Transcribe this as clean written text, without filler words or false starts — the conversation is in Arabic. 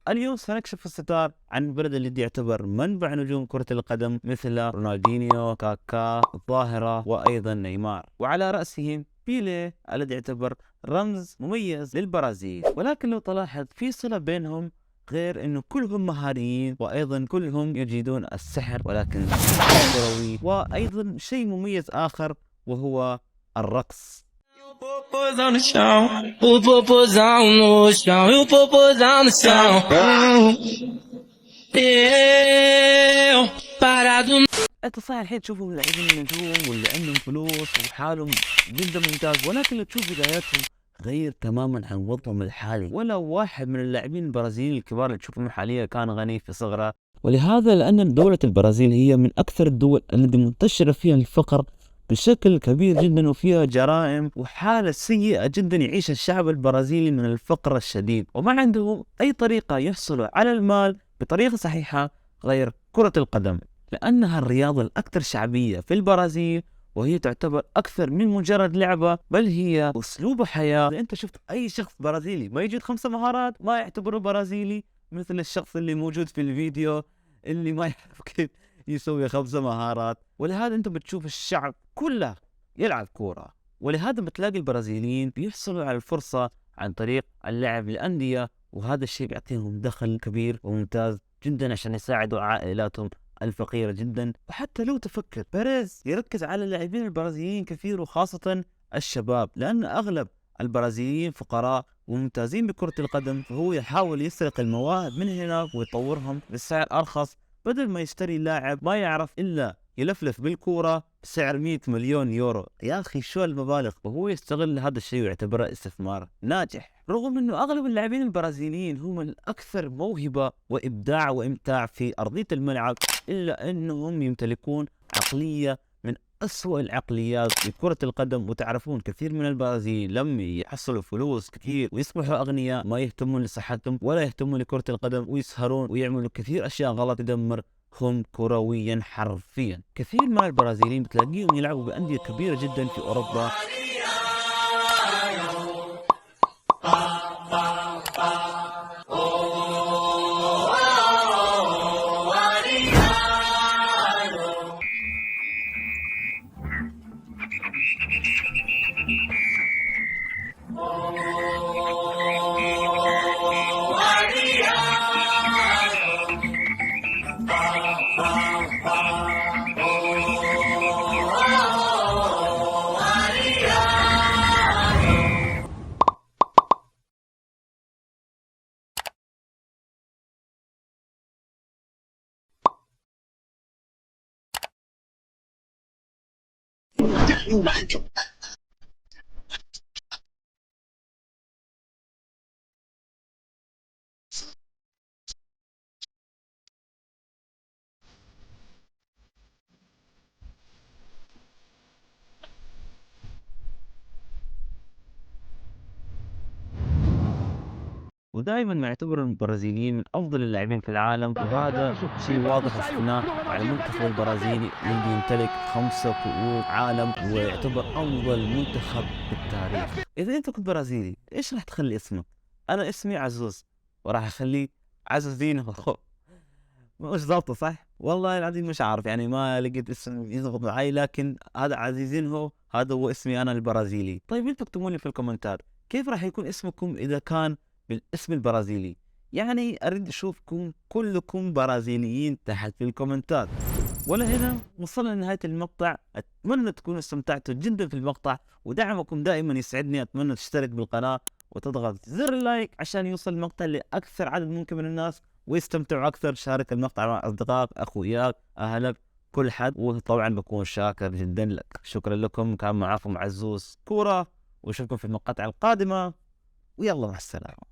اليوم سنكشف الستار عن البلد الذي يعتبر منبع نجوم كرة القدم مثل رونالدينيو، كاكا، الظاهرة وأيضا نيمار، وعلى رأسهم بيليه الذي يعتبر رمز مميز للبرازيل. ولكن لو تلاحظ في صلة بينهم، غير انه كلهم مهاريين وايضا كلهم يجيدون السحر، ولكن كروي. وايضا شيء مميز اخر وهو الرقص. Popozão no chão, o popozão no chão, e o popozão no chão. Eu parado. انت صحيح الحين تشوفهم لاعبين نجوم واللي عندهم فلوس وحالهم جدا ممتاز، ولكن لو تشوف بداياتهم غير تماما عن وضعهم الحالي. ولا واحد من اللاعبين البرازيليين الكبار اللي تشوفهم حاليا كان غني في صغره. ولهذا لأن دولة البرازيل هي من أكثر الدول التي منتشرة فيها الفقر بشكل كبير جدا، وفيها جرائم وحالة سيئة جدا يعيش الشعب البرازيلي من الفقر الشديد، وما عندهم أي طريقة يحصلوا على المال بطريقة صحيحة غير كرة القدم، لأنها الرياضة الأكثر شعبية في البرازيل، وهي تعتبر أكثر من مجرد لعبة، بل هي أسلوب حياة. إذا أنت شفت أي شخص برازيلي ما يجيد 5 مهارات ما يعتبره برازيلي، مثل الشخص اللي موجود في الفيديو اللي ما يعرف كيف يسوي 5 مهارات. ولهذا أنت بتشوف الشعب كله يلعب كورة، ولهذا بتلاقي البرازيليين بيحصلوا على الفرصة عن طريق اللعب للأندية، وهذا الشيء بيعطيهم دخل كبير وممتاز جدا عشان يساعدوا عائلاتهم الفقيرة جدا. وحتى لو تفكر بيريز يركز على اللاعبين البرازيليين كثير، وخاصة الشباب، لأن أغلب البرازيليين فقراء وممتازين بكرة القدم، فهو يحاول يسرق المواهب من هناك ويطورهم بسعر أرخص، بدل ما يشتري لاعب ما يعرف إلا يلفلف بالكورة بسعر 100 مليون يورو. يا أخي شو المبالغ! وهو يستغل هذا الشيء ويعتبره استثمار ناجح، رغم أنه أغلب اللاعبين البرازيليين هم الأكثر موهبة وإبداع وإمتاع في أرضية الملعب، إلا أنهم يمتلكون عقلية من أسوأ العقليات لكرة القدم. وتعرفون كثير من البرازيل لما يحصلوا فلوس كثير ويصبحوا أغنياء ما يهتمون لصحتهم ولا يهتمون لكرة القدم، ويسهرون ويعملوا كثير أشياء غلط تدمرهم كرويا حرفيا. كثير من البرازيليين بتلاقيهم يلعبوا بأندية كبيرة جدا في أوروبا. ودائما ما يعتبر البرازيليين من افضل اللاعبين في العالم، وهذا شيء واضح وشفناه على المنتخب البرازيلي الذي يمتلك 5 كؤوس عالم ويعتبر افضل منتخب في التاريخ. اذا انت كنت برازيلي ايش راح تخلي اسمك؟ انا اسمي عزوز وراح اخليه عزوزينهو. مش ضابطه صح؟ والله العظيم مش عارف، يعني ما لقيت اسم يضبط معي، لكن هذا عزيزينهو، هذا هو اسمي انا البرازيلي. طيب انتوا اكتبوا لي في الكومنتات كيف راح يكون اسمكم اذا كان بالاسم البرازيلي. يعني اريد اشوفكم كلكم برازيليين تحت في الكومنتات. ولا هنا وصلنا لنهاية المقطع. اتمنى تكونوا استمتعتوا جدا في المقطع، ودعمكم دائما يسعدني. اتمنى تشترك بالقناة وتضغط زر اللايك عشان يوصل المقطع لاكثر عدد ممكن من الناس ويستمتعوا اكثر. شارك المقطع مع اصدقائك، اخوياك، اهلك، كل حد، وطبعا بكون شاكر جدا لك. شكرا لكم، كان معاكم عزوز كورة، واشوفكم في المقاطع القادمة، ويلا مع السلامة.